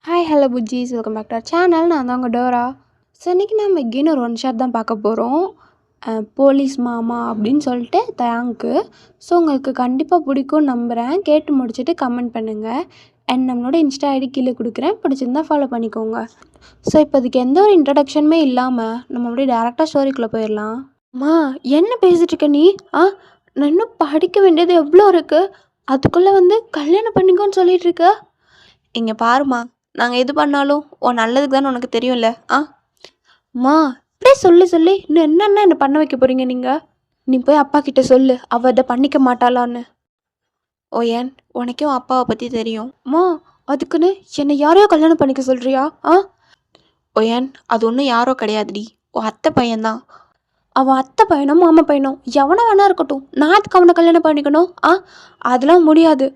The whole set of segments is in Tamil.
ஹாய் ஹலோ புஜ்ஜீஸ், welcome back to our channel. நான் தான் உங்கள் டோரா. ஸோ இன்றைக்கி நம்ம எகெயின் ஒரு ஒன் ஷாட் தான் பார்க்க போகிறோம். போலீஸ் மாமா அப்படின்னு சொல்லிட்டு தேங்க்கு. ஸோ உங்களுக்கு கண்டிப்பாக பிடிக்கும்னு நம்புகிறேன். கேட்டு முடிச்சுட்டு கமெண்ட் பண்ணுங்கள். அண்ட் நம்மளோட இன்ஸ்டா ஐடி கீழே கொடுக்குறேன், பிடிச்சிருந்தா ஃபாலோ பண்ணிக்கோங்க. ஸோ இப்போதைக்கு எந்த ஒரு இன்ட்ரடக்ஷனுமே இல்லாமல் நம்ம அப்படியே டேரெக்டாக ஸ்டோரிக்குள்ளே போயிடலாம். அம்மா, என்ன பேசிகிட்டு இருக்க நீ? நான் இன்னும் படிக்க வேண்டியது எவ்வளோ இருக்குது, அதுக்குள்ளே வந்து கல்யாணம் பண்ணிக்கோன்னு சொல்லிட்டு இருக்க. இங்கே பாருமா, நாங்கள் எது பண்ணாலும் உன் நல்லதுக்கு தானே உனக்கு தெரியும்ல. அம்மா, இப்படியே சொல்லி சொல்லி இன்னும் என்னென்ன என்ன பண்ண வைக்க போகிறீங்க நீங்கள்? நீ போய் அப்பா கிட்ட சொல்லு, அவ இதை பண்ணிக்க மாட்டாளான்னு. ஓ ஏன், உனக்கே உன் அப்பாவை பற்றி தெரியும். அம்மா, அதுக்குன்னு என்னை யாரையோ கல்யாணம் பண்ணிக்க சொல்கிறியா? ஓ ஏன், அது ஒன்றும் யாரோ கிடையாதுடி, உன் அத்தை பையன்தான். அவன் அத்தை பையனோ மாமா பையனோ எவனை வேணா இருக்கட்டும், நான் அதுக்கு அவனை கல்யாணம் பண்ணிக்கணும்? அதெல்லாம் முடியாது.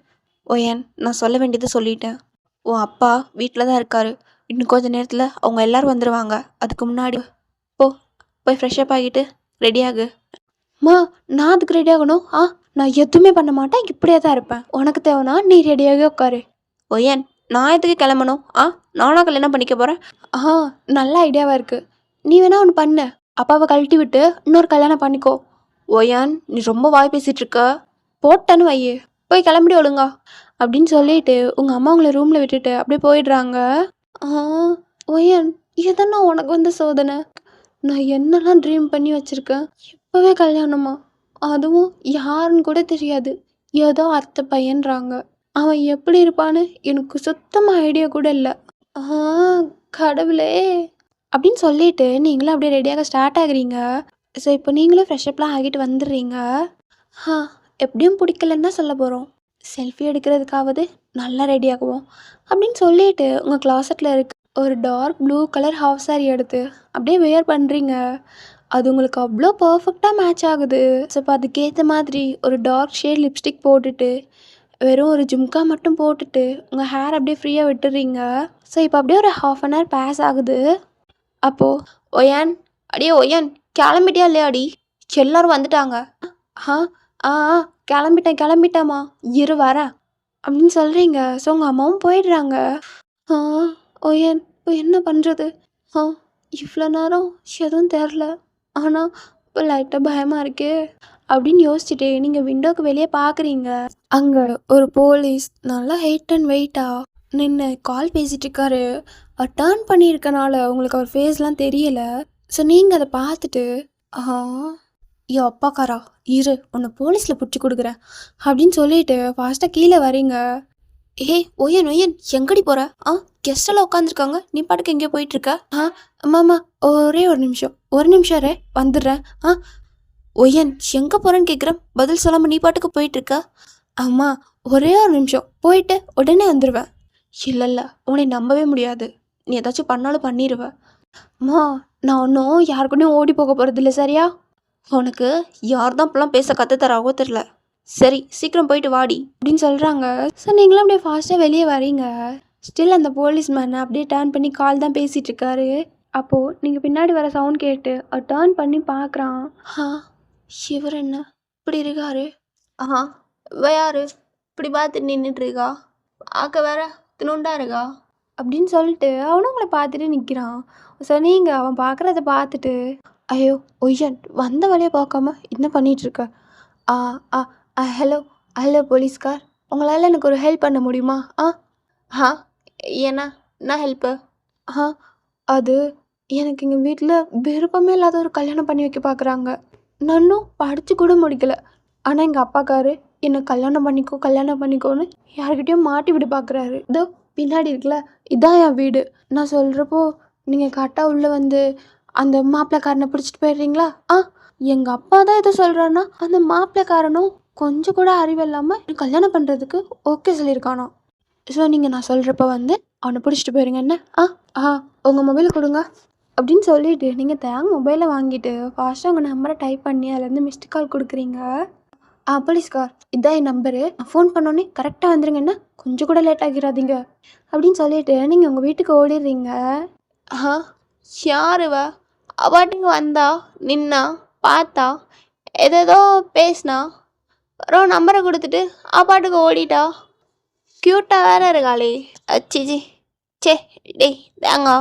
ஓ ஏன், நான் சொல்ல வேண்டியதை சொல்லிட்டேன். உன் அப்பா வீட்டில் தான் இருக்காரு. இன்னும் கொஞ்சம் நேரத்தில் அவங்க எல்லோரும் வந்துடுவாங்க. அதுக்கு முன்னாடி போய் ஃப்ரெஷ்அப் ஆகிட்டு ரெடியாகு. அம்மா, நான் அதுக்கு ரெடி ஆகணும்? நான் எதுவுமே பண்ண மாட்டேன், இப்படியே தான் இருப்பேன். உனக்கு தேவைன்னா நீ ரெடியாகி உட்காரு. ஓ ஏன், நான் எதுக்கு கிளம்பணும்? நானும் கல்யாணம் பண்ணிக்க போகிறேன். நல்ல ஐடியாவாக இருக்குது. நீ வேணா ஒன்று பண்ணு, அப்பாவை கழட்டி விட்டு இன்னொரு கல்யாணம் பண்ணிக்கோ. ஓ ஏன், நீ ரொம்ப வாய் பேசிகிட்டு இருக்க. போட்டேன்னு வையே, போய் கிளம்பிடி ஒழுங்கா அப்படின்னு சொல்லிட்டு உங்கள் அம்மா உங்களை ரூமில் விட்டுட்டு அப்படியே போயிடுறாங்க. ஒயன், எதனா உனக்கு வந்து சோதனை? நான் என்னெல்லாம் ட்ரீம் பண்ணி வச்சுருக்கேன். இப்போவே கல்யாணமா? அதுவும் யாருன்னு கூட தெரியாது, ஏதோ அத்தை பையன்றாங்க. அவன் எப்படி இருப்பான்னு எனக்கு சுத்தமாக ஐடியா கூட இல்லை. கடவுளே அப்படின்னு சொல்லிட்டு நீங்களும் அப்படியே ரெடியாக ஸ்டார்ட் ஆகுறீங்க. ஸோ இப்போ நீங்களும் ஃப்ரெஷ்அப்லாம் ஆகிட்டு வந்துடுறீங்க. எப்படியும் பிடிக்கலன்னு தான் சொல்ல போகிறோம், செல்ஃபி எடுக்கிறதுக்காவது நல்லா ரெடி ஆகுவோம் அப்படின்னு சொல்லிட்டு உங்கள் கிளாஸட்டில் இருக்க ஒரு dark blue colour half sari எடுத்து அப்படியே வேர் பண்ணுறீங்க. அது உங்களுக்கு அவ்வளோ பர்ஃபெக்டாக மேட்ச் ஆகுது. ஸோ இப்போ அதுக்கேற்ற மாதிரி ஒரு டார்க் ஷேட் லிப்ஸ்டிக் போட்டுட்டு வெறும் ஒரு ஜும்கா மட்டும் போட்டுட்டு உங்கள் ஹேர் அப்படியே ஃப்ரீயாக விட்டுறீங்க. ஸோ இப்போ அப்படியே ஒரு ½ பாஸ் ஆகுது. அப்போது ஒயன், அடியே ஒயன், கிளம்பிட்டியா இல்லையாடி? எல்லோரும் வந்துட்டாங்க. கிளம்பிட்டேம்மா, இரு வரேன் அப்படின்னு சொல்கிறீங்க. ஸோ உங்கள் அம்மாவும் போயிடுறாங்க. ஓயன், இப்போ என்ன பண்ணுறது? இவ்வளோ நேரம் எதுவும் தெரில, ஆனால் இப்போ லைட்டாக பயமாக இருக்கே அப்படின்னு யோசிச்சுட்டு நீங்கள் விண்டோக்கு வெளியே பார்க்குறீங்க. அங்கே ஒரு போலீஸ் நல்லா ஹைட் அண்ட் வெயிட்டாக நின்று கால் பேசிகிட்டு இருக்காரு. அவர் டேர்ன் பண்ணியிருக்கனால உங்களுக்கு அவர் ஃபேஸ்லாம் தெரியலை. ஸோ நீங்கள் அதை பார்த்துட்டு ஐயோ அப்பாக்காரா, இரு உன்னை போலீஸில் பிடிச்சி கொடுக்குறேன் அப்படின்னு சொல்லிட்டு ஃபாஸ்ட்டாக கீழே வரீங்க. ஒயன் எங்கடி போகிற? கெஸ்டெல்லாம் உட்காந்துருக்காங்க, நீ பாட்டுக்கு எங்கேயோ போயிட்டுருக்க? அம்மாம்மா, ஒரே ஒரு நிமிஷம் ரே, வந்துடுறேன். ஒயன், எங்கே போகிறேன்னு கேட்குறேன், பதில் சொல்லாமல் நீ பாட்டுக்கு போயிட்டுருக்க. அம்மா, ஒரே ஒரு நிமிஷம், போயிட்டு உடனே வந்துடுவேன். இல்லை, உன்னை நம்பவே முடியாது, நீ ஏதாச்சும் பண்ணாலும் பண்ணிடுவேன். அம்மா, நான் ஒன்றும் யாருக்குன்னே ஓடி போக போகிறதில்ல, சரியா? உனக்கு யார் தான் இப்பெல்லாம் பேச கற்றுத்தராகவோ தெரில. சரி, சீக்கிரம் போயிட்டு வாடி அப்படின்னு சொல்கிறாங்க. ஸோ நீங்களும் அப்படியே ஃபாஸ்ட்டாக வெளியே வரீங்க. ஸ்டில் அந்த போலீஸ் மேனை அப்படியே டேர்ன் பண்ணி கால் தான் பேசிகிட்டு இருக்காரு. அப்போது நீங்கள் பின்னாடி வர சவுண்ட் கேட்டு அவர் டேர்ன் பண்ணி பார்க்குறான். இவர் என்ன இப்படி இருக்காரு? யாரு இப்படி பார்த்து நின்றுட்டுருக்கா? பார்க்க வேற தினுண்டா இருக்கா அப்படின்னு சொல்லிட்டு அவனும் உங்களை பார்த்துட்டு நிற்கிறான். ஸோ நீங்கள் அவன் பார்க்குறத பார்த்துட்டு, ஐயோ ஒய்யன், வந்த வழியை பார்க்காம என்ன பண்ணிகிட்ருக்க? ஹலோ போலீஸ்கார், உங்களால் எனக்கு ஒரு ஹெல்ப் பண்ண முடியுமா? என்ன ஹெல்ப்பு? அது எனக்கு எங்கள் வீட்டில் விருப்பமே இல்லாத ஒரு கல்யாணம் பண்ணி வைக்க பார்க்குறாங்க. நானும் படித்து கூட முடிக்கலை, ஆனால் எங்கள் அப்பாக்காரு என்னை கல்யாணம் பண்ணிக்கோன்னு யார்கிட்டையும் மாட்டி விட பார்க்குறாரு. இதோ பின்னாடி இருக்குல்ல, இதான் என் வீடு. நான் சொல்கிறப்போ நீங்கள் கரெக்டாக உள்ளே வந்து அந்த மாப்பிள்ளைக்காரனை பிடிச்சிட்டு போயிடுறீங்களா? எங்கள் அப்பா தான் எதோ சொல்கிறான்னா அந்த மாப்பிள்ளைக்காரனும் கொஞ்சம் கூட அறிவு இல்லாமல் கல்யாணம் பண்ணுறதுக்கு ஓகே சொல்லியிருக்கானோ. ஸோ நீங்கள் நான் சொல்கிறப்ப வந்து அவனை பிடிச்சிட்டு போயிருங்க. என்ன? உங்கள் மொபைலை கொடுங்க அப்படின்னு சொல்லிவிட்டு நீங்கள் தேங்க மொபைலை வாங்கிட்டு ஃபாஸ்ட்டாக உங்கள் நம்பரை டைப் பண்ணி அதுலேருந்து மிஸ்டு கால் கொடுக்குறீங்க. போலீஸ்கார், இதான் என் நம்பரு, ஃபோன் பண்ணோன்னே கரெக்டாக வந்துடுங்க, என்ன கொஞ்சம் கூட லேட் ஆகிடாதீங்க அப்படின்னு சொல்லிவிட்டு நீங்கள் உங்கள் வீட்டுக்கு ஓடிடுறீங்க. யாருவா? அப்பாட்டுக்கு வந்தா, நின்னா, பார்த்தா, ஏதேதோ பேசினா, அப்புறம் நம்பரை கொடுத்துட்டு அப்பாட்டுக்கு ஓடிட்டா. க்யூட்டாக வேற இருக்காளே, அச்சிஜி. ச்சே டேய் தேங்கா,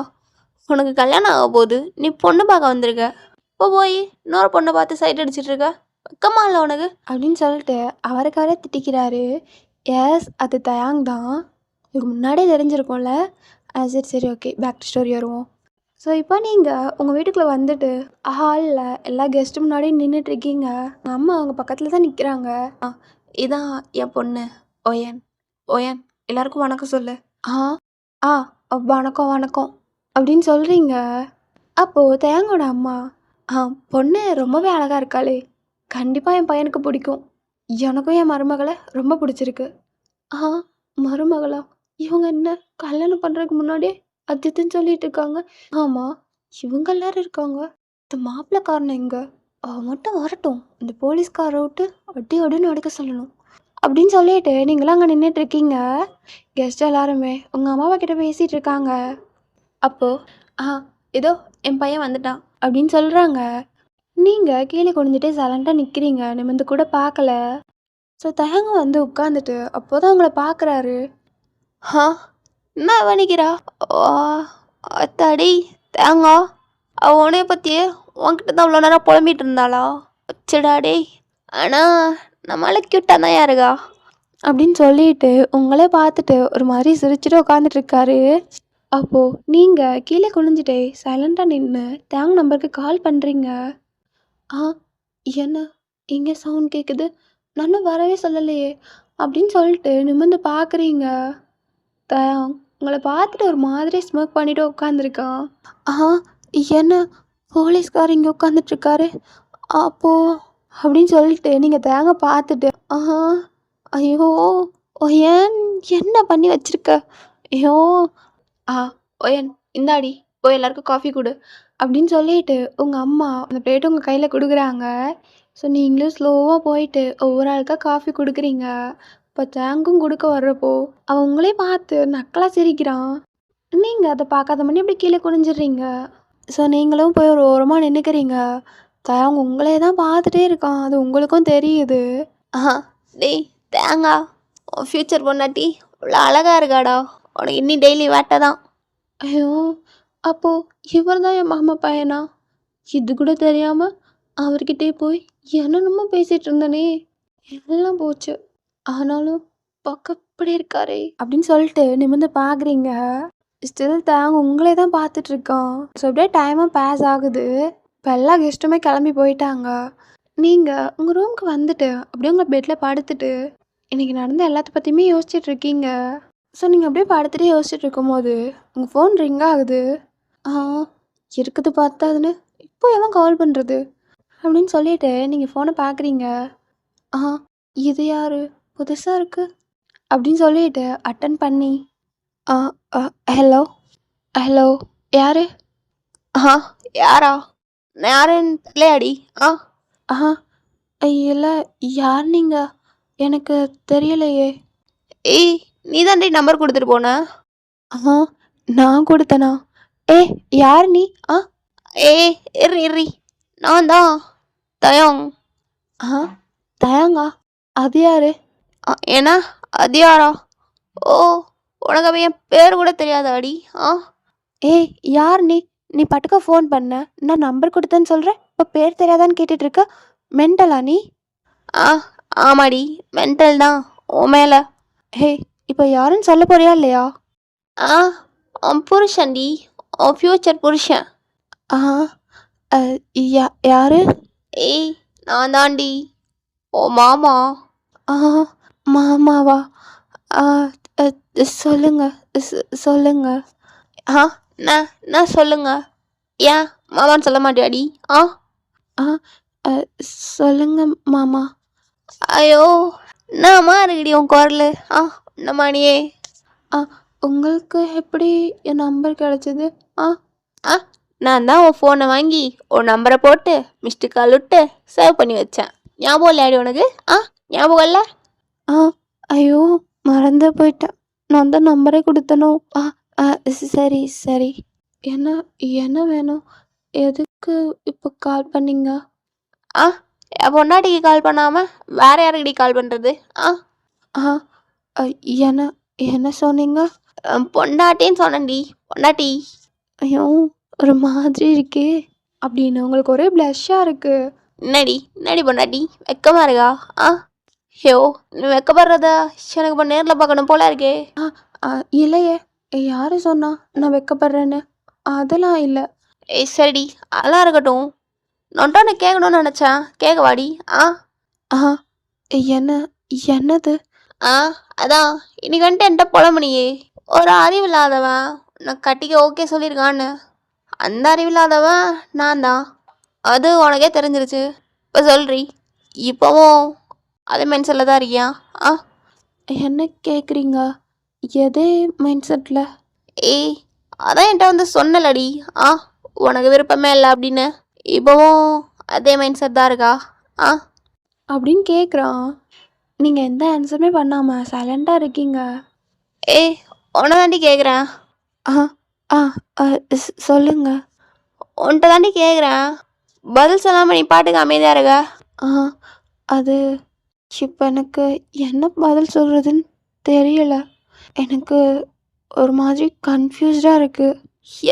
உனக்கு கல்யாணம் ஆக போகுது, நீ பொண்ணு பார்க்க வந்திருக்க, இப்போ போய் இன்னொரு பொண்ணை பார்த்து சைட் அடிச்சிட்டு இருக்க, வெக்கமா இல்லை உனக்கு? அப்படின்னு சொல்லிட்டு அவருக்கு அவரே திட்டிக்கிறாரு. எஸ், அது தயாங் தான். இதுக்கு முன்னாடியே தெரிஞ்சிருக்கும்ல. சரி சரி, ஓகே, பேக் டு ஸ்டோரி வருவோம். ஸோ இப்போ நீங்கள் உங்கள் வீட்டுக்குள்ளே வந்துட்டு ஹாலில் எல்லா கெஸ்ட்டு முன்னாடி நின்றுட்டுருக்கீங்க. உங்கள் அம்மா அவங்க பக்கத்தில் தான் நிற்கிறாங்க. இதான் என் பொண்ணு ஓயன். ஓயன், எல்லாருக்கும் வணக்கம் சொல்லு. ஆ ஆ வணக்கம் வணக்கம் அப்படின்னு சொல்கிறீங்க. அப்போது தயாங்கோட அம்மா, பொண்ணு ரொம்பவே அழகாக இருக்காளே, கண்டிப்பாக என் பையனுக்கு பிடிக்கும். எனக்கும் என் மருமகளை ரொம்ப பிடிச்சிருக்கு. ஆ மருமகளா? இவங்க என்ன கல்யாணம் பண்ணுறதுக்கு முன்னாடியே அதுன்னு சொல்லிட்டு இருக்காங்க. ஆமாம், இவங்க எல்லாரும் இருக்காங்க. இந்த மாப்பிள்ளைக்காரன் எங்க? அவன் மட்டும் வரட்டும், இந்த போலீஸ்காரை விட்டு அடி அடின்னு அடிக்க சொல்லணும் அப்படின்னு சொல்லிட்டு நீங்களாம் அங்கே நின்றுட்டு இருக்கீங்க. கெஸ்ட் எல்லாருமே உங்கள் அம்மாவை கிட்ட பேசிகிட்டு இருக்காங்க. அப்போது ஏதோ என் பையன் வந்துட்டான் அப்படின்னு சொல்கிறாங்க. நீங்கள் கீழே குனிஞ்சிட்டே சைலண்ட்டாக நிற்கிறீங்க, நிமிர்ந்து கூட பார்க்கல. ஸோ தயங்க வந்து உட்காந்துட்டு அப்போ தான் உங்களை பார்க்குறாரு. என்ன வணிக்கிறா? அத்தாடி தேங்கா, அவன் உனைய பற்றியே உன்கிட்ட தான் அவ்வளோ நேரம் புலம்பிட்டு இருந்தாளா? வச்சுடாடே. ஆனால் நம்மளால க்யூட்டாக தான் யாருக்கா அப்படின்னு சொல்லிட்டு உங்களே பார்த்துட்டு ஒரு மாதிரி சிரிச்சுட்டு உட்காந்துட்டு இருக்காரு. அப்போது நீங்கள் கீழே குனிஞ்சிட்டே சைலண்ட்டாக நின்று தேங்க நம்பருக்கு கால் பண்ணுறீங்க. என்ன இங்கே சவுண்ட் கேட்குது, நானும் வரவே சொல்லலையே அப்படின்னு சொல்லிட்டு நிமிர்ந்து பார்க்குறீங்க. தயாங் உங்களை பார்த்துட்டு ஒரு மாதிரி ஸ்மோக் பண்ணிட்டு உட்காந்துருக்கான். என்ன போலீஸ்கார் இங்கே உட்காந்துட்ருக்காரு அப்போது அப்படின்னு சொல்லிட்டு நீங்கள் தேங்க பார்த்துட்டு ஐயோ ஏன் என்ன பண்ணி வச்சிருக்க, ஐயோ ஓயன் இந்தாடி போய் எல்லாருக்கும் காஃபி கொடு அப்படின்னு சொல்லிட்டு உங்கள் அம்மா அந்த பிளேட்டு உங்கள் கையில் கொடுக்குறாங்க. ஸோ நீங்களும் ஸ்லோவாக போயிட்டு ஒவ்வொரு ஆளுக்காக காஃபி கொடுக்குறீங்க. இப்போ தேங்கும் கொடுக்க வர்றப்போ அவன் உங்களே பார்த்து நக்கலாக சிரிக்கிறான். நீங்கள் அதை பார்க்காத மணி அப்படி கீழே குனிஞ்சிடுறீங்க. ஸோ நீங்களும் போய் ஒரு ஓரமாக நின்றுக்கிறீங்க. தேங்க உங்களே தான் பார்த்துட்டே இருக்கான், அது உங்களுக்கும் தெரியுது. டேய் தேங்கா, உன் ஃப்யூச்சர் பொண்ணாட்டி இவ்வளோ அழகாக இருக்காடா, உனக்கு இன்னி டெய்லி வேட்டை தான். ஐயோ, அப்போது இவர் தான் என் மாமா பையனா? இது கூட தெரியாமல் அவர்கிட்டே போய் என்னென்னமோ பேசிகிட்டு இருந்தனே, எல்லாம் போச்சு. ஆனாலும் பக்கப்படி இருக்காரே அப்படின்னு சொல்லிட்டு நிமிர்ந்து பார்க்குறீங்க. ஸ்டில் தாங்க உங்களே தான் பார்த்துட்ருக்கான். ஸோ அப்படியே டைமாக பாஸ் ஆகுது. இப்போ எல்லா கெஸ்ட்டுமே கிளம்பி போயிட்டாங்க. நீங்கள் உங்கள் ரூமுக்கு வந்துட்டு அப்படியே உங்களை பெட்டில் படுத்துட்டு இன்றைக்கி நடந்த எல்லாத்த பற்றியுமே யோசிச்சுட்டு இருக்கீங்க. ஸோ நீங்கள் அப்படியே படுத்துகிட்டே யோசிச்சுட்டு இருக்கும்போது உங்கள் ஃபோன் ரிங் ஆகுது. இருக்குது பார்த்தாதுன்னு இப்போ எவன் கால் பண்ணுறது அப்படின்னு சொல்லிட்டு நீங்கள் ஃபோனை பார்க்குறீங்க. இது யார், புதுசாக இருக்குது அப்படின்னு சொல்லிட்டு அட்டன் பண்ணி ஹலோ ஹலோ யார்? யாரா? நான் யாருன்னு தெரியலையாடி? இல்லை, யார் நீங்கள்? எனக்கு தெரியலையே. ஏய், நீ தான்டி நம்பர் கொடுத்துட்டு போன. நான் கொடுத்தனா? யார் நீ? இரி நான் தான் தயாங். தயாங்கா? அது யாரு? ஏன்னா அது யாரா? ஓ, உனக்கு அவன் என் பேர் கூட தெரியாதாடி? யார் நீ? நீ பட்டுக்க ஃபோன் பண்ண, நான் நம்பர் கொடுத்தேன்னு சொல்கிறேன், இப்போ பேர் தெரியாதான்னு கேட்டுட்ருக்க. மென்டலா நீ? ஆமாடி, மென்டல் தான் உன் மேலே. இப்போ யாருன்னு சொல்ல போறியா இல்லையா? உன் புருஷன்டி, உன் ஃப்யூச்சர் புருஷன். யாரு? நான் தாண்டி ஓ மாமா. மாமாவா? சொல்லுங்க சொல்லுங்க. நான் சொல்லுங்க. ஏன் மாமான்னு சொல்ல மாட்டியாடி? சொல்லுங்க மாமா. ஐயோ, என்னம்மா இருக்குடி உன் குரல்? என்னம்மாடியே? உங்களுக்கு எப்படி என் நம்பர் கிடச்சிது? நான் தான் உன் ஃபோனை வாங்கி உன் நம்பரை போட்டு மிஸ்டு கால் விட்டு சேவ் பண்ணி வச்சேன். ஞாபகம் இல்லையாடி உனக்கு? ஞாபகம் இல்லை? ஐயோ, மறந்து போயிட்டேன். நான் தான் நம்பரே கொடுத்தனோ. சரி சரி. என்ன என்ன வேணும்? எதுக்கு இப்போ கால் பண்ணீங்க? என் பொண்டாட்டிக்கு கால் பண்ணாமல் வேற யாருக்கிட்ட கால் பண்ணுறது? என்ன என்ன சொன்னீங்க? பொண்டாட்டின்னு சொன்னேன்டி, பொண்டாட்டி. ஐயோ! ஒரு மாதிரி இருக்கே! அப்படின்னு உங்களுக்கு ஒரே ப்ளஷ்ஷா இருக்கு. என்னடி பொண்டாட்டி? வெக்கமா இருக்கா? ஆ? ஐயோ! நீ வெக்கப்படுறத எனக்கு இப்போ நேர்ல பார்க்கணும் போல இருக்கே. அ இல்லையே! யாரு சொன்னா நான் வெட்கப்படுறேன்னு? அதெல்லாம் இல்ல. ஏய் சரிடி, அதெல்லாம் இருக்கட்டும். நான் உன்ட்ட கேட்கணும்னு நினச்சேன். கேட்கவாடி? ஆ? ஆஹா! என்ன என்னது? ஆ அதான் இன்னைக்கு வந்துட்டு என்கிட்ட புலம்புனியே, ஒரு அறிவில்லாதவன் உன்னை கட்டிக்க ஓகே சொல்லியிருக்கான்னு. அந்த அறிவில்லாதவன் நான் தான். அது உனக்கே தெரிஞ்சிருச்சு. இப்போ சொல்றி, இப்போவும் அதே மென்சனில் தான் இருக்கியா? ஆ? என்ன கேட்குறீங்க? எதே மைண்ட் செட்ல? ஏய் அதான் என்கிட்ட வந்து சொன்னலடி. ஆ உனக்கு விருப்பமே இல்லை அப்படின்னு. இப்போவும் அதே மைண்ட் செட் தான் இருக்கா? ஆ? அப்படின்னு கேட்குறான். நீங்க எந்த ஆன்சருமே பண்ணாம சைலண்டா இருக்கீங்க. ஏய் உன்னை தாண்டி கேட்குறேன். ஆ ஆ அ, சொல்லுங்க. உன்கிட்ட தாண்டி கேட்குறேன். பதில் சொல்லாமல் நீ பாட்டுக்கு அமைதியாக இருக்க. ஆ அது இப்போ எனக்கு என்ன பதில் சொல்றதுன்னு தெரியல. எனக்கு ஒரு மாதிரி கன்ஃபியூஸ்டாக இருக்கு.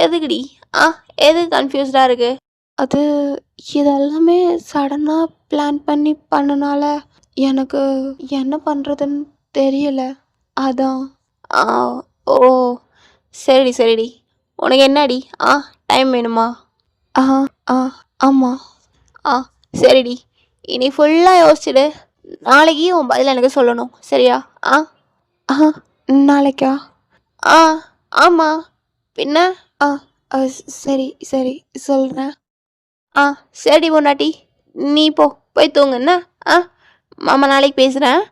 எதுக்குடி? ஆ எதுக்கு கன்ஃபியூஸ்டாக இருக்கு? அது இதெல்லாமே சடனாக பிளான் பண்ணி பண்ணனால எனக்கு என்ன பண்ணுறதுன்னு தெரியல. அதான். ஆ ஓ சரிடி சரிடி. உனக்கு என்னடி? ஆ டைம் வேணுமா? ஆ ஆ ஆமாம். ஆ சரிடி. இனி ஃபுல்லாக யோசிச்சுடு. நாளைக்கு உன் பதில் எனக்கு சொல்லணும். சரியா? ஆ? ஆ நாளைக்கா? ஆ ஆமாம். பின்ன? ஆ அ, சரி சரி சொல்கிறேன். ஆ சரி பொண்டாட்டி. நீ போய் தூங்கு என்ன? ஆ மாமா நாளைக்கு பேசுகிறேன்.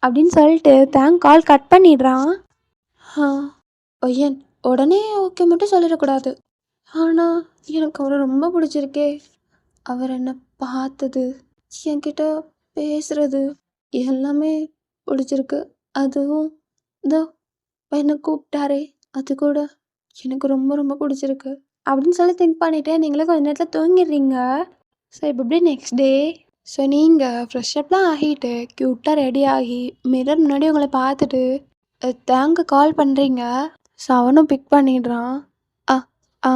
அப்படின்னு சொல்லிட்டு தேங்க் கால் கட் பண்ணிடுறான். ஆ ஒய்யன் உடனே ஓகே மட்டும் சொல்லிடக்கூடாது. ஆனால் எனக்கு அவரை ரொம்ப பிடிச்சிருக்கே. அவர் என்னை பார்த்தது, என்கிட்ட பேசுறது எல்லாமே பிடிச்சிருக்கு. அதுவும் இதோ என்னை கூப்பிட்டாரே அது கூட எனக்கு ரொம்ப ரொம்ப பிடிச்சிருக்கு அப்படின்னு சொல்லி திங்க் பண்ணிவிட்டு நீங்களும் கொஞ்ச நேரத்தில் தூங்கிடுறீங்க. ஸோ இப்போ எப்படி நெக்ஸ்ட் டே. ஸோ நீங்கள் ஃப்ரெஷ்அப்லாம் ஆகிட்டு க்யூட்டாக ரெடி ஆகி மிரர் முன்னாடி உங்களை பார்த்துட்டு தேங்க் கால் பண்ணுறீங்க. ஸோ அவனும் பிக் பண்ணிடுறான். ஆ ஆ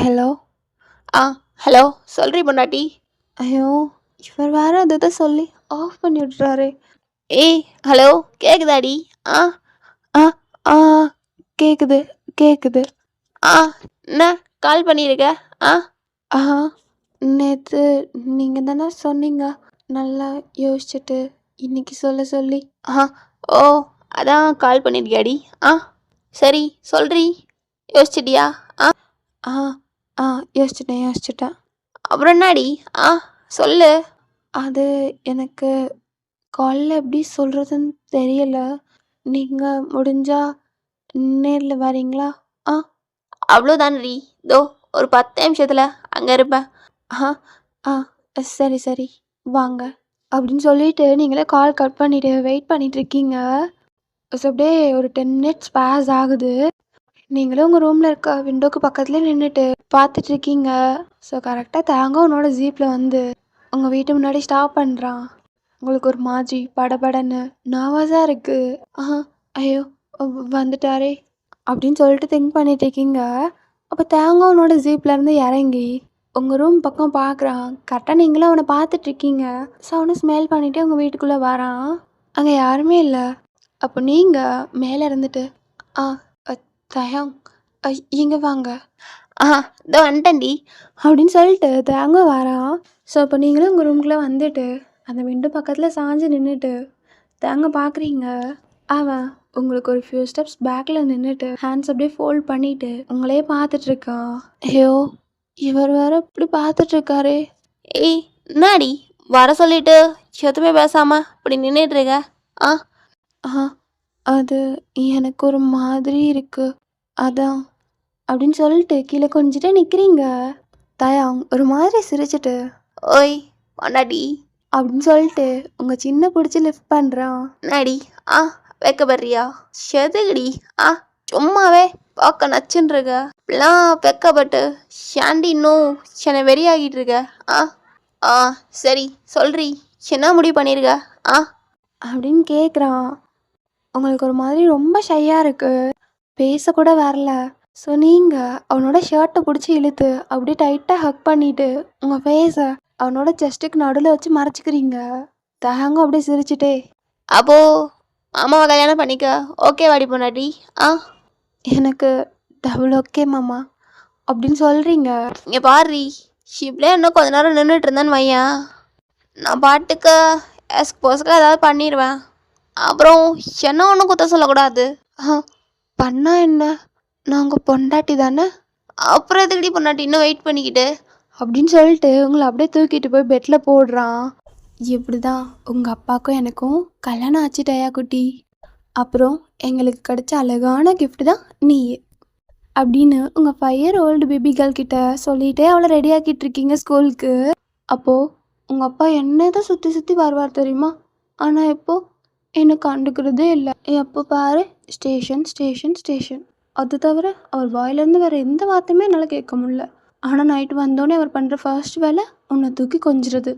ஹலோ. ஆ ஹலோ சொல்றி பொண்டாட்டி. ஐயோ இவர் வேற அதை சொல்லி ஆஃப் பண்ணி விட்றாரு. ஏய் ஹலோ கேக்குதாடி? ஆ ஆ ஆ கேட்குது கேட்குது. ஆ என்ன கால் பண்ணியிருக்க? ஆ ஆ நேற்று நீங்கள் தானே சொன்னீங்க நல்லா யோசிச்சுட்டு இன்னைக்கு சொல்ல சொல்லி. ஆ ஓ அதான் கால் பண்ணியிருக்கியாடி? ஆ சரி சொல்றி, யோசிச்சிட்டியா? ஆ ஆ ஆ யோசிச்சிட்டேன். அப்புறம் என்னடி? ஆ சொல்லு. அது எனக்கு காலில் எப்படி சொல்கிறதுன்னு தெரியல. நீங்கள் முடிஞ்சா நேரில் வரீங்களா? ஆ அவ்வளோதான்டி. இதோ ஒரு 10 நிமிஷத்தில் அங்கே இருப்பேன். ஆ ஆ சரி சரி வாங்க அப்படின்னு சொல்லிட்டு நீங்களே கால் கட் பண்ணிவிட்டு வெயிட் பண்ணிட்டு இருக்கீங்க. ஸோ அப்படியே ஒரு 10 மினிட்ஸ் பாஸ் ஆகுது. நீங்களும் உங்கள் ரூமில் இருக்க விண்டோக்கு பக்கத்துலேயே நின்றுட்டு பார்த்துட்ருக்கீங்க. ஸோ கரெக்டாக தேங்க உன்னோட ஜீப்பில் வந்து உங்கள் வீட்டு முன்னாடி ஸ்டாப் பண்ணுறான். உங்களுக்கு ஒரு மாதிரி படபடன்னு நர்வஸாக இருக்குது. ஐயோ வந்துட்டாரே அப்படின்னு சொல்லிட்டு திங்க் பண்ணிட்டு இருக்கீங்க. அப்போ தேங்காய் உன்னோட ஜீப்லேருந்து இறங்கி உங்கள் ரூம் பக்கம் பார்க்குறான். கரெக்டாக நீங்களும் அவனை பார்த்துட்ருக்கீங்க. ஸோ அவனை ஸ்மெல் பண்ணிவிட்டு உங்கள் வீட்டுக்குள்ளே வரான். அங்கே யாருமே இல்லை. அப்போ நீங்கள் மேலே இருந்துட்டு ஆ தயாங் இங்கே வாங்க ஆ இதோ வந்துட்டேன்டி. அப்படின்னு சொல்லிட்டு தேங்க வரான். ஸோ அப்போ நீங்களும் உங்கள் ரூம்குள்ளே வந்துட்டு அந்த விண்டோ பக்கத்தில் சாஞ்சு நின்றுட்டு தேங்க பார்க்குறீங்க. அவன் உங்களுக்கு ஒரு ஃபியூ ஸ்டெப்ஸ் பேக்கில் நின்றுட்டு ஹேண்ட்ஸ் அப்படியே ஃபோல்ட் பண்ணிவிட்டு உங்களே பார்த்துட்ருக்கான். ஐயோ இவர் வேற இப்படி பார்த்துட்ருக்காரே. ஏய் என்னாடி வர சொல்லிட்டு எதுவுமே பேசாமல் இப்படி நின்றுட்டு இருக்க? ஆ ஆ அது எனக்கு ஒரு மாதிரி இருக்கு அதான் அப்படின்னு சொல்லிட்டு கீழே கொஞ்சிட்டே நிற்கிறீங்க. தயாங் ஒரு மாதிரி சிரிச்சிட்டு ஓய் பொண்டாட்டி. அப்படின்னு சொல்லிட்டு உங்கள் சின்ன பிடிச்சி லிஃப்ட் பண்ணுறான். என்னாடி? ஆ வெக்கப்படுறியா? எதுக்குடி? ஆ சும்மாவே பார்க்க நச்சுன்னு இருக்க. இப்படிலாம் வெக்கப்பட்டு ஏன்டி இன்னும் என்னை வெறியாகிட்டு இருக்க? ஆ ஆ சரி சொல்றி, என்ன முடிவு பண்ணியிருக்க? ஆ அப்படின்னு கேட்குறான். உங்களுக்கு ஒரு மாதிரி ரொம்ப ஷையாக இருக்குது. பேசக்கூட வரல. ஸோ நீங்கள் அவனோட ஷர்ட்டை பிடிச்சி இழுத்து அப்படியே டைட்டாக ஹக் பண்ணிட்டு உங்கள் ஃபேஸை அவனோட செஸ்ட்டுக்கு நடுவில் வச்சு மறைச்சிக்கிறீங்க. தேங்கும் அப்படியே சிரிச்சிட்டே, அப்போ மாமாவை கல்யாணம் பண்ணிக்க ஓகே வாடி பொண்டாட்டி. ஆ எனக்கு டபுள் ஓகே மாமா அப்படின்னு சொல்கிறீங்க. இங்கே பாரு, ஷிப்லே இன்னும் கொஞ்ச நேரம் நின்றுட்டு இருந்தேன்னு வையன், நான் பாட்டுக்கு பொசுக்க ஏதாவது பண்ணிடுவேன். அப்புறம் என்ன ஒன்றும் குத்த சொல்லக்கூடாது. பண்ணா என்ன, நாங்கள் பொண்டாட்டி தானே அப்புறம் எதுக்கடி பொண்டாட்டி இன்னும் வெயிட் பண்ணிக்கிட்டு? அப்படின்னு சொல்லிட்டு உங்களை அப்படியே தூக்கிட்டு போய் பெட்டில் போடுறான். இப்படி தான் உங்கள் அப்பாவுக்கும் எனக்கும் கல்யாணம் ஆச்சு டயா குட்டி. அப்புறம் எங்களுக்கு கிடைச்ச அழகான gift தான் நீ அப்படின்னு உங்கள் 5 year old பேபி கேர்ள் கிட்ட சொல்லிகிட்டே அவளை ரெடி ஆக்கிட்டு இருக்கீங்க ஸ்கூலுக்கு. அப்போது உங்கள் அப்பா என்ன தான் சுற்றி சுற்றி வருவார் தெரியுமா? ஆனால் இப்போது என்னை கண்டுக்கிறதே இல்லை. எப்போ பாரு ஸ்டேஷன் ஸ்டேஷன் ஸ்டேஷன். அது தவிர அவர் வாயிலேருந்து வேறு எந்த வார்த்தையுமே என்னால் கேட்க முடியல. ஆனால் நைட்டு வந்தோடனே அவர் பண்ணுற ஃபர்ஸ்ட் வேலை உன்னை தூக்கி கொஞ்சிறது.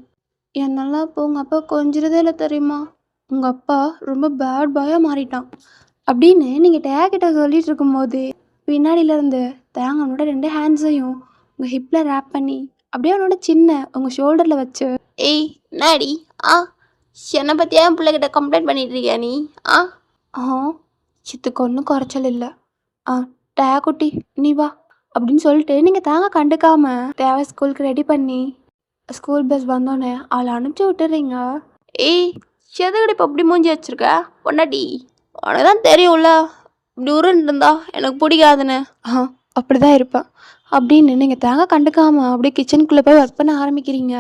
என்னெல்லாம் இப்போ உங்கள் அப்பா கொஞ்சிறதே இல்லை தெரியுமா? உங்கள் அப்பா ரொம்ப பேட் பாயாக மாறிட்டான் அப்படின்னு நீங்கள் டேக்கிட்ட சொல்லிட்டு இருக்கும்போது பின்னாடியிலேருந்து தேங்கானோட 2 ஹேண்ட்ஸையும் உங்கள் ஹிப்பில் ரேப் பண்ணி அப்படியே அவனோட சின்ன உங்கள் ஷோல்டரில் வச்சு, ஏய் என்னடி? ஆ என்னை பற்றியா என் பிள்ளைகிட்ட கம்ப்ளைண்ட் பண்ணிட்டு இருக்கியா நீ? ஆ இதுக்கு ஒன்றும் குறைச்சல் இல்லை. டே குட்டி நீ வா அப்படின்னு சொல்லிட்டு நீங்கள் தேங்காய் கண்டுக்காம தேவை ஸ்கூலுக்கு ரெடி பண்ணி ஸ்கூல் பஸ் வந்தோடனே அவளை அனுப்பிச்சி விட்டுறீங்க. ஏய் எதுக்கடி இப்போ அப்படி மூஞ்சி வச்சிருக்க பொண்டாட்டி? உனக்கு தான் தெரியும்ல இப்படி உருண்டு இருந்தா எனக்கு பிடிக்காதுன்னு. அப்படி தான் இருப்பேன் அப்படின்னு நீங்கள் தேங்காய் கண்டுக்காம அப்படியே கிச்சனுக்குள்ளே போய் ஒர்க் பண்ண ஆரம்பிக்கிறீங்க.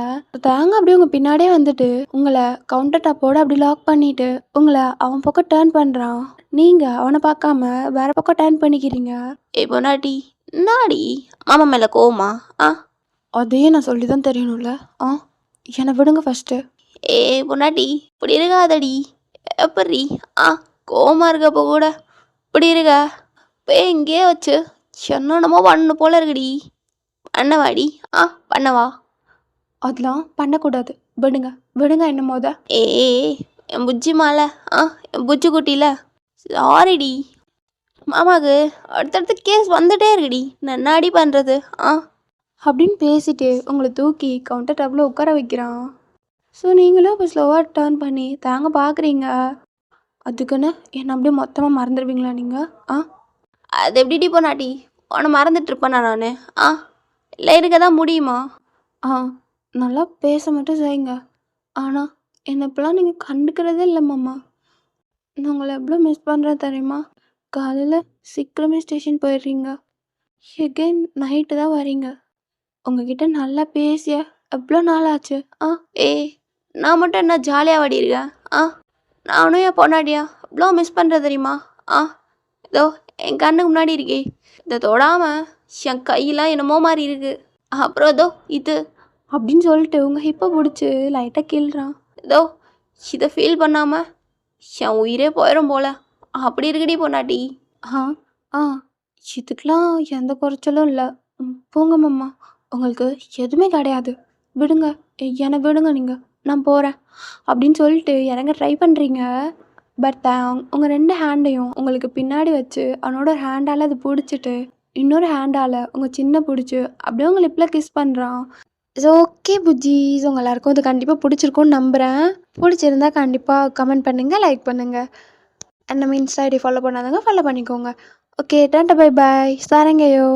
தேங்காய் அப்படியே உங்கள் பின்னாடியே வந்துட்டு உங்களை கவுண்டர் டாப்போடு அப்படி லாக் பண்ணிவிட்டு உங்களை அவன் பக்கம் டேர்ன் பண்ணுறான். நீங்கள் அவனை பார்க்காம வேறு பக்கம் டேர்ன் பண்ணிக்கிறீங்க. ஏய் பொண்டாட்டி என்னாடி மாமா மேலே கோவமா? அதையே நான் சொல்லி தான் தெரியணும்ல. என்னை விடுங்க ஃபஸ்ட்டு. ஏய் பொண்டாட்டி இப்படி இருக்காதடி. எப்படி கோவமா இருக்கப்போ கூட இப்படி இருக்க? போய் இங்கேயே வச்சு என்னென்னமோ பண்ணு போல இருக்குடி. பண்ணவாடி? பண்ணவா? அதெல்லாம் பண்ணக்கூடாது. விடுங்க விடுங்க என்ன மோத. ஏய் என் புஜ்ஜி மாலை, என் புஜ்ஜி குட்டியில் சாரிடி. மாமாவுக்கு அடுத்தடுத்து கேஸ் வந்துட்டே இருக்குடி, நான் என்னாடி பண்ணுறது? அப்படின்னு பேசிட்டு உங்களை தூக்கி கவுண்டர் டாப்பில் உட்கார வைக்கிறான். ஸோ நீங்களும் இப்போ ஸ்லோவாக டேர்ன் பண்ணி தாங்க பார்க்குறீங்க. அதுக்குன்னு என்னை அப்படியே மொத்தமாக மறந்துடுவீங்களா நீங்கள்? அது எப்படிடி பொண்டாட்டி உன்னை மறந்துட்டு இருப்பேனா நான்? இல்லை இருக்க தான் முடியுமா? நல்லா பேச மட்டும் செய்யுங்க. ஆனால் என்னை இப்போலாம் நீங்கள் கண்டுக்கிறதே இல்லை மாமா. நான் உங்களை எவ்வளோ மிஸ் பண்ணுறேன் தெரியுமா? காலையில் சீக்கிரமே ஸ்டேஷன் போயிடுறீங்க, எகெயின் நைட்டு தான் வரீங்க. உங்ககிட்ட நல்லா பேசிய எவ்வளோ நாள் ஆச்சு? ஏய் நான் மட்டும் என்ன ஜாலியாக வாடி இருக்கேன்? நானும் என் பொண்டாட்டியா இவ்வளோ மிஸ் பண்ணுறது தெரியுமா? இதோ என் கண்ணுக்கு முன்னாடி இருக்கே, இதை தொடாமல் என் கையெல்லாம் என்னமோ மாதிரி இருக்கு. அப்புறம் இதோ இது அப்படின்னு சொல்லிட்டு உங்கள் ஹிப்பை பிடிச்சி லைட்டாக கிள்றான். இதோ இதை ஃபீல் பண்ணாமல் என் உயிரே போயிடும் போல அப்படி இருக்குடி பொண்டாட்டி. இதுக்கெலாம் எந்த குறைச்சலும் இல்லை. போங்க மாமா, உங்களுக்கு எதுவுமே கிடையாது. விடுங்க என்னை விடுங்க, நீங்கள் நான் போகிறேன் அப்படின்னு சொல்லிட்டு இறங்க ட்ரை பண்ணுறீங்க. பட் உங்கள் 2 ஹேண்டையும் உங்களுக்கு பின்னாடி வச்சு அவனோட ஒரு ஹேண்டால் அது பிடிச்சிட்டு இன்னொரு ஹேண்டால் உங்கள் சின்ன பிடிச்சி அப்படியே உங்கள் லிப்பில் கிஸ் பண்ணுறான். ஸோ ஓகே புஜ்ஜீஸ், உங்கள் எல்லாருக்கும் இது கண்டிப்பாக பிடிச்சிருக்கும்னு நம்புகிறேன். பிடிச்சிருந்தா கண்டிப்பாக கமெண்ட் பண்ணுங்கள், லைக் பண்ணுங்கள். நம்ம இன்ஸ்டா ஐடி ஃபாலோ பண்ணாதவங்க ஃபாலோ பண்ணிக்கோங்க. Okay tata bye bye, சாரங்கயோ.